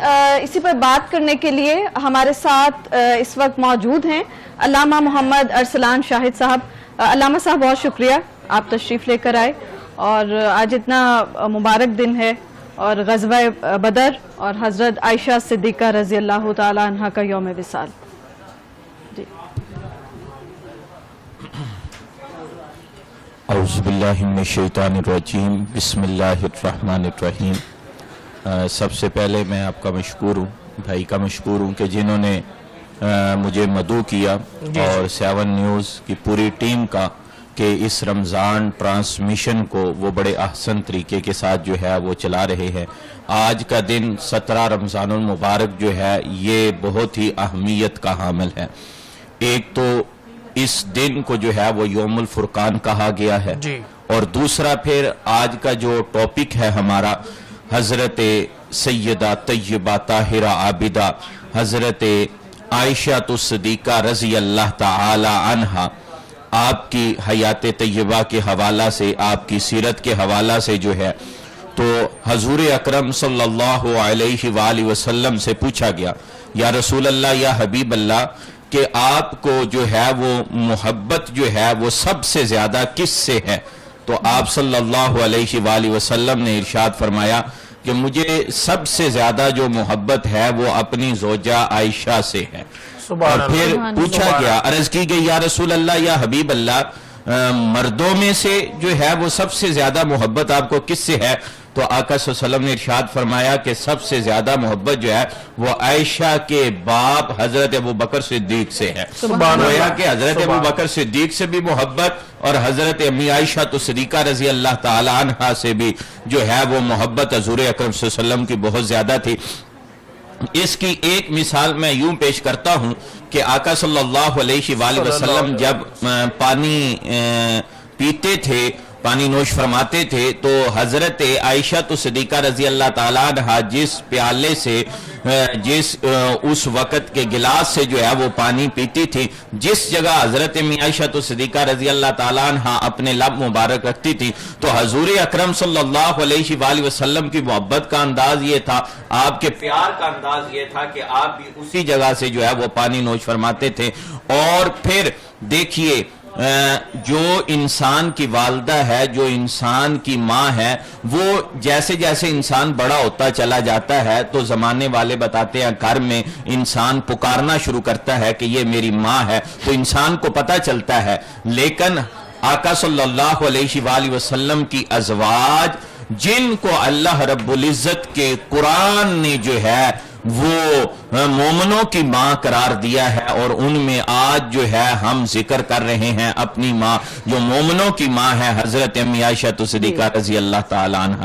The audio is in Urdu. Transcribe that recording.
اسی پر بات کرنے کے لیے ہمارے ساتھ اس وقت موجود ہیں علامہ محمد ارسلان شاہد صاحب۔ علامہ صاحب بہت شکریہ، آپ تشریف لے کر آئے، اور آج اتنا مبارک دن ہے اور غزوہ بدر اور حضرت عائشہ صدیقہ رضی اللہ تعالی عنہا کا یوم وصال۔ جی اعوذ باللہ من الشیطان الرجیم، بسم اللہ الرحمن الرحیم۔ سب سے پہلے میں آپ کا مشکور ہوں، بھائی کا مشکور ہوں کہ جنہوں نے مجھے مدعو کیا، اور 7 نیوز کی پوری ٹیم کا، کہ اس رمضان ٹرانسمیشن کو وہ بڑے احسن طریقے کے ساتھ جو ہے وہ چلا رہے ہیں۔ آج کا دن 17 رمضان المبارک جو ہے یہ بہت ہی اہمیت کا حامل ہے۔ ایک تو اس دن کو جو ہے وہ یوم الفرقان کہا گیا ہے، اور دوسرا پھر آج کا جو ٹاپک ہے ہمارا، حضرت سیدہ طیبہ طاہرہ عابدہ حضرت عائشہ صدیقہ رضی اللہ تعالی عنہا، آپ کی حیات طیبہ کے حوالہ سے، آپ کی سیرت کے حوالہ سے جو ہے تو حضور اکرم صلی اللہ علیہ وآلہ وسلم سے پوچھا گیا، یا رسول اللہ، یا حبیب اللہ، کہ آپ کو جو ہے وہ محبت جو ہے وہ سب سے زیادہ کس سے ہے؟ تو آپ صلی اللہ علیہ وآلہ وسلم نے ارشاد فرمایا کہ مجھے سب سے زیادہ جو محبت ہے وہ اپنی زوجہ عائشہ سے ہے۔ اور پھر پوچھا گیا، عرض کی گئی، یا رسول اللہ، یا حبیب اللہ، مردوں میں سے جو ہے وہ سب سے زیادہ محبت آپ کو کس سے ہے؟ تو آقا صلی اللہ علیہ وسلم نے ارشاد فرمایا کہ سب سے زیادہ محبت جو ہے وہ عائشہ کے باپ حضرت ابوبکر صدیق سے ہے۔ گویا کہ حضرت ابوبکر صدیق سے بھی محبت، اور حضرت امی عائشہ صدیقہ رضی اللہ تعالی عنہا سے بھی جو ہے وہ محبت حضور اکرم صلی اللہ علیہ وسلم کی بہت زیادہ تھی۔ اس کی ایک مثال میں یوں پیش کرتا ہوں کہ آقا صلی اللہ علیہ وآلہ وسلم جب پانی پیتے تھے، پانی نوش فرماتے تھے، تو حضرت عائشہ صدیقہ رضی اللہ تعالیٰ عنہ جس پیالے سے، جس اس وقت کے گلاس سے جو ہے وہ پانی پیتی تھی، جس جگہ حضرت عائشہ صدیقہ رضی اللہ تعالیٰ عنہ اپنے لب مبارک رکھتی تھی، تو حضور اکرم صلی اللہ علیہ وآلہ وسلم کی محبت کا انداز یہ تھا، آپ کے پیار کا انداز یہ تھا کہ آپ بھی اسی جگہ سے جو ہے وہ پانی نوش فرماتے تھے۔ اور پھر دیکھیے، جو انسان کی والدہ ہے، جو انسان کی ماں ہے، وہ جیسے جیسے انسان بڑا ہوتا چلا جاتا ہے تو زمانے والے بتاتے ہیں گھر میں انسان پکارنا شروع کرتا ہے کہ یہ میری ماں ہے، تو انسان کو پتہ چلتا ہے۔ لیکن آقا صلی اللہ علیہ وآلہ وسلم کی ازواج، جن کو اللہ رب العزت کے قرآن نے جو ہے وہ مومنوں کی ماں قرار دیا ہے، اور ان میں آج جو ہے ہم ذکر کر رہے ہیں اپنی ماں جو مومنوں کی ماں ہے، حضرت امی عائشہ صدیقہ رضی اللہ تعالی عنہ